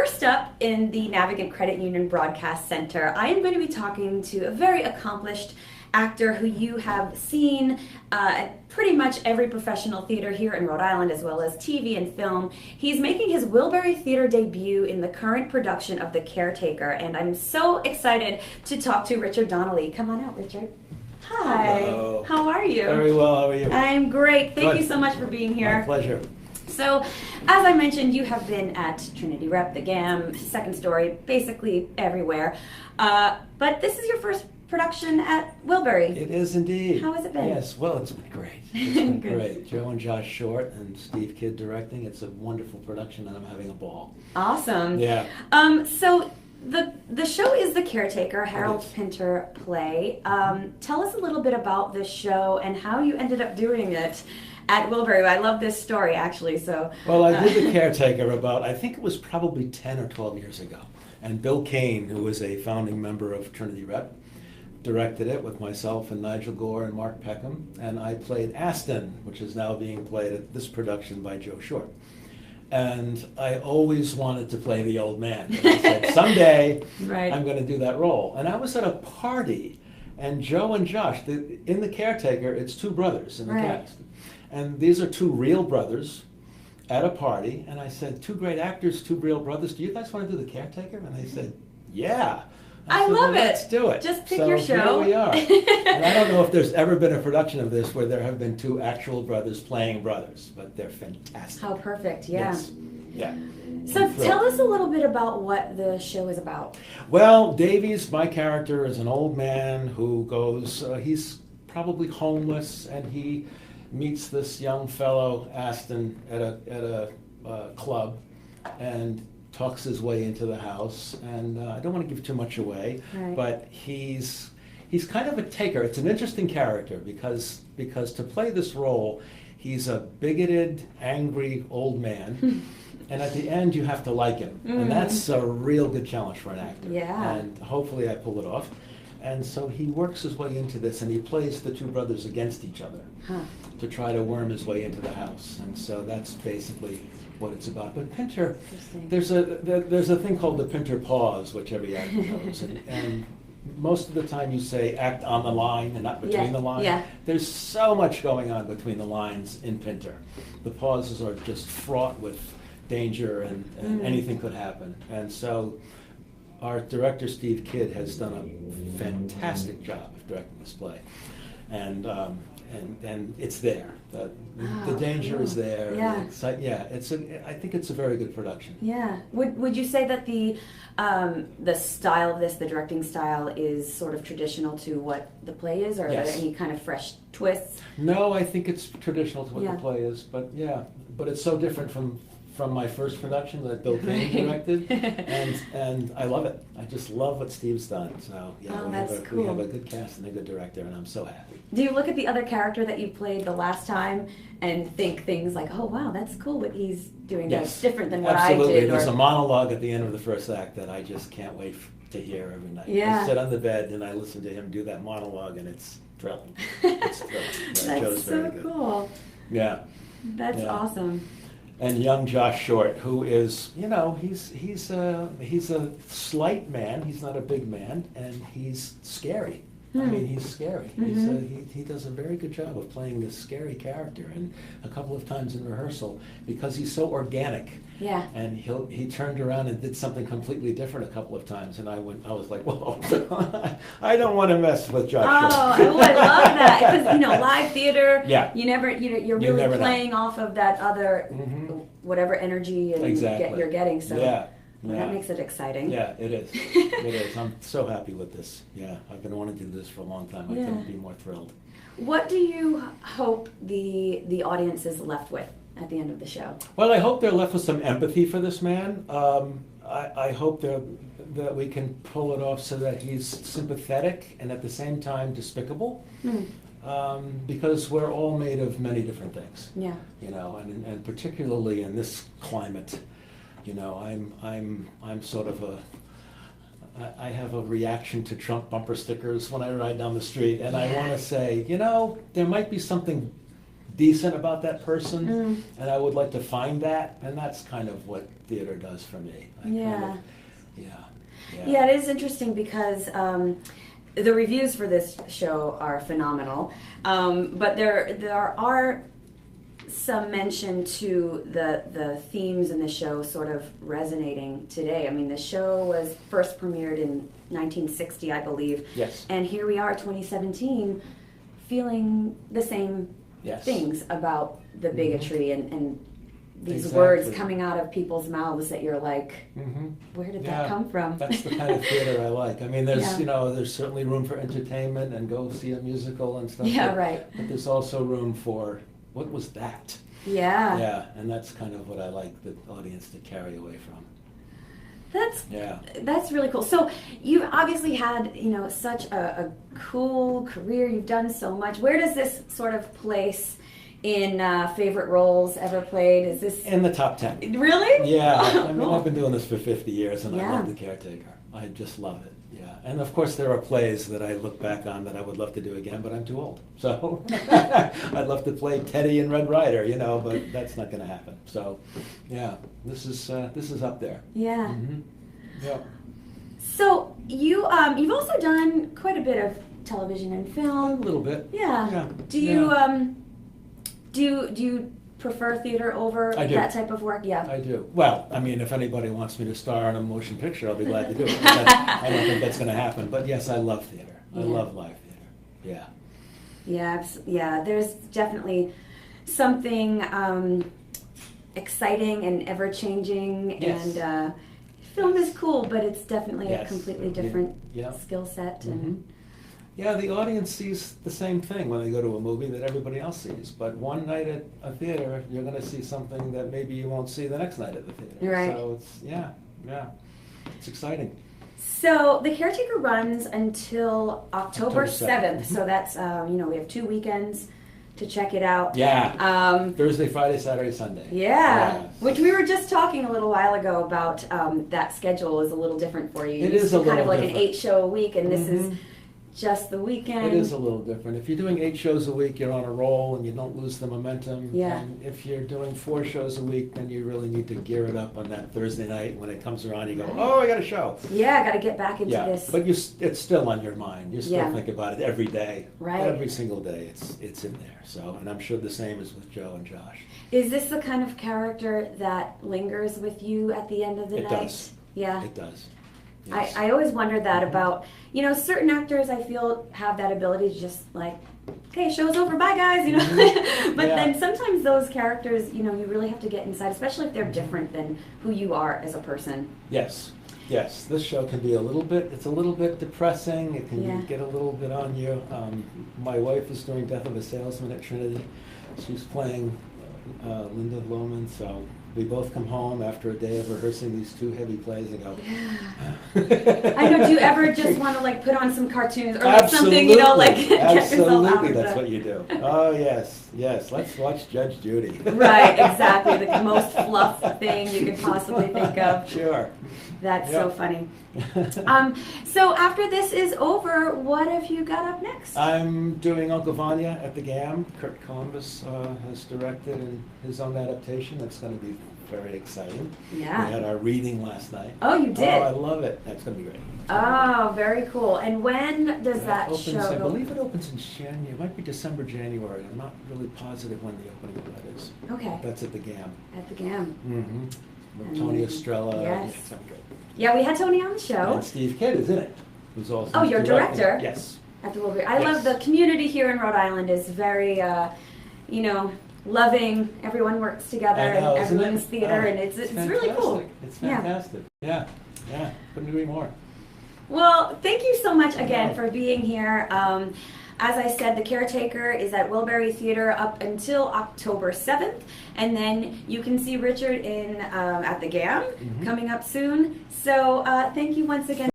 First up in the Navigant Credit Union Broadcast Center, I am going to be talking to a very accomplished actor who you have seen at pretty much every professional theater here in Rhode Island, as well as TV and film. He's making his Wilbury Theater debut in the current production of The Caretaker, and I'm so excited to talk to Richard Donnelly. Come on out, Richard. Hi. Hello. How are you? Very well. How are you? I'm great. Thank Good. you so much for being here. My pleasure. So, as I mentioned, you have been at Trinity Rep, the GAM, Second Story, basically everywhere. But this is your first production at Wilbury. It is indeed. How has it been? Yes, well, it's been great. It's been Good. great. Joe and Josh Short and Steve Kidd directing. It's a wonderful production, and I'm having a ball. Awesome. Yeah. So the show is The Caretaker, a Harold is. Pinter play. Tell us a little bit about this show and how you ended up doing it at Wilbury. I love this story, actually. So. Well, I did The Caretaker about, I think it was probably 10 or 12 years ago. And Bill Kane, who was a founding member of Trinity Rep, directed it with myself and Nigel Gore and Mark Peckham. And I played Aston, which is now being played at this production by Joe Short. And I always wanted to play the old man. And I said, someday Right. I'm going to do that role. And I was at a party, and Joe and Josh, in The Caretaker, it's two brothers in the Right. cast. And these are two real brothers at a party. And I said, two great actors, two real brothers. Do you guys want to do The Caretaker? And they said, yeah. I said, love well, it. Let's do it. Just pick so your show. Here we are. And I don't know if there's ever been a production of this where there have been two actual brothers playing brothers, but they're fantastic. How perfect, yeah. Yes. Yeah. So I'm thrilled. tell us a little bit about what the show is about. Well, Davies, my character, is an old man who goes, he's probably homeless, and he meets this young fellow, Aston, at a club, and talks his way into the house. And I don't want to give too much away, Right. but he's kind of a taker. It's an interesting character because to play this role, he's a bigoted, angry old man. And at the end, you have to like him. And that's a real good challenge for an actor. Yeah. And hopefully I pull it off. And so he works his way into this, and he plays the two brothers against each other Huh. to try to worm his way into the house. And so that's basically what it's about. But Pinter, Interesting. there's a thing called the Pinter pause, which every actor knows. And most of the time you say act on the line and not between Yeah, the lines. yeah. There's so much going on between the lines in Pinter. The pauses are just fraught with danger, and anything could happen. And so our director, Steve Kidd, has done a fantastic job of directing this play. And it's there. The danger is there. Yeah. And I think it's a very good production. Yeah. Would you say that the style of this, the directing style, is sort of traditional to what the play is, or are Yes. there any kind of fresh twists? No, I think it's traditional to what Yeah. the play is, but it's so different from my first production that Bill Kane Right. directed, and I love it. I just love what Steve's done. So Oh, we that's have cool. a good cast and a good director, and I'm so happy. Do you look at the other character that you played the last time and think things like, oh wow, that's cool what he's doing that's different than what Absolutely. I did? There's or- a monologue at the end of the first act that I just can't wait to hear every night. Yeah. I sit on the bed and I listen to him do that monologue, and it's thrilling. It's thrilling. Yeah, Joe's That's very so good. cool. Yeah. That's Yeah. awesome. And young Josh Short, who is, he's a slight man. He's not a big man, and he's scary. I mean, he's scary. He does a very good job of playing this scary character, and a couple of times in rehearsal, because he's so organic. Yeah. And he turned around and did something completely different a couple of times, and I was like, whoa, I don't want to mess with Josh Oh, Short. I love that because live theater. Yeah. You're You really never know. playing off of that other whatever energy and Exactly. you're getting. So Yeah. that makes it exciting. Yeah, it is. It is. I'm so happy with this. Yeah, I've been wanting to do this for a long time. I Yeah. couldn't be more thrilled. What do you hope the audience is left with at the end of the show? Well, I hope they're left with some empathy for this man. I hope that we can pull it off so that he's sympathetic and at the same time despicable. Because we're all made of many different things. Yeah. And particularly in this climate, I'm sort of I have a reaction to Trump bumper stickers when I ride down the street, and I want to say, there might be something decent about that person, and I would like to find that, and that's kind of what theater does for me. Yeah, it is interesting because the reviews for this show are phenomenal, but there are some mention to the themes in the show sort of resonating today. I mean, the show was first premiered in 1960, I believe. Yes. And here we are, 2017, feeling the same things about the bigotry and these words coming out of people's mouths that you're like, where did that come from? That's the kind of theater I like. I mean, there's there's certainly room for entertainment and go see a musical and stuff. Yeah, right. But there's also room for, what was that? Yeah. Yeah, and that's kind of what I like the audience to carry away from. That's really cool. So you've obviously had, such a cool career. You've done so much. Where does this sort of place in favorite roles ever played? Is this in the top 10? Really? Yeah. I mean, Cool. I've been doing this for 50 years, and I love The Caretaker. I just love it. Yeah. And of course, there are plays that I look back on that I would love to do again, but I'm too old. So I'd love to play Teddy in Red Ryder, but that's not going to happen. So, yeah, this is up there. Yeah. Mm-hmm. Yeah. So you've also done quite a bit of television and film. A little bit. Yeah. Do you do you prefer theater over that type of work? Yeah. I do. Well, I mean, if anybody wants me to star in a motion picture, I'll be glad to do it. I don't think that's going to happen. But yes, I love theater. I love live theater. Yeah. Yeah. There's definitely something exciting and ever-changing, and film is cool, but it's definitely a completely different skill set. And yeah, the audience sees the same thing when they go to a movie that everybody else sees. But one night at a theater, you're going to see something that maybe you won't see the next night at the theater. Right. So it's exciting. So The Caretaker runs until October 7th. So that's, we have 2 weekends to check it out. Yeah. Thursday, Friday, Saturday, Sunday. Yeah. Which we were just talking a little while ago about that schedule is a little different for you. It is a little kind of like different. An 8-show a week, and this is just the weekend. It is a little different. If you're doing 8 shows a week, you're on a roll and you don't lose the momentum. Yeah. And if you're doing 4 shows a week, then you really need to gear it up on that Thursday night. When it comes around, you go, oh, I got a show. Yeah, I got to get back into this. But it's still on your mind. You still think about it every day. Right. Every single day, it's in there. So, and I'm sure the same is with Joe and Josh. Is this the kind of character that lingers with you at the end of the night? It does. Yeah. It does. Yes. I always wonder that about, certain actors I feel have that ability to just like, okay, show's over, bye guys, But then sometimes those characters, you really have to get inside, especially if they're different than who you are as a person. Yes. This show can be a little bit depressing. It can get a little bit on you. My wife is doing Death of a Salesman at Trinity. She's playing Linda Lohman, so we both come home after a day of rehearsing these 2 heavy plays and go, I know, do you ever just want to put on some cartoons or something, get yourself out Absolutely, of that's what you do. Oh, yes, let's watch Judge Judy. Right, exactly, the most fluff thing you could possibly think of. Sure. That's so funny. So after this is over, what have you got up next? I'm doing Uncle Vanya at the GAM. Kurt Columbus has directed in his own adaptation. That's going to be very exciting. Yeah. We had our reading last night. Oh, you did? Oh, I love it. That's going to be great. Oh, very cool. And when does that opens, show? I believe it opens in January. It might be December, January. I'm not really positive when the opening of that is. Okay. That's at the GAM. At the GAM. Mm-hmm. With Tony Estrella. Yes. It's gonna be great. Yeah, we had Tony on the show. And Steve Kidd is in it. Who's also Oh, your directing. director? Yes. At the Wilbur. I love the community here in Rhode Island is very, loving. Everyone works together I know, and isn't everyone's it? theater, Oh, and it's really cool. It's fantastic. Yeah. Couldn't agree more. Well, thank you so much again for being here. As I said, The Caretaker is at Wilbury Theater up until October 7th, and then you can see Richard in at the GAM coming up soon. So thank you once again.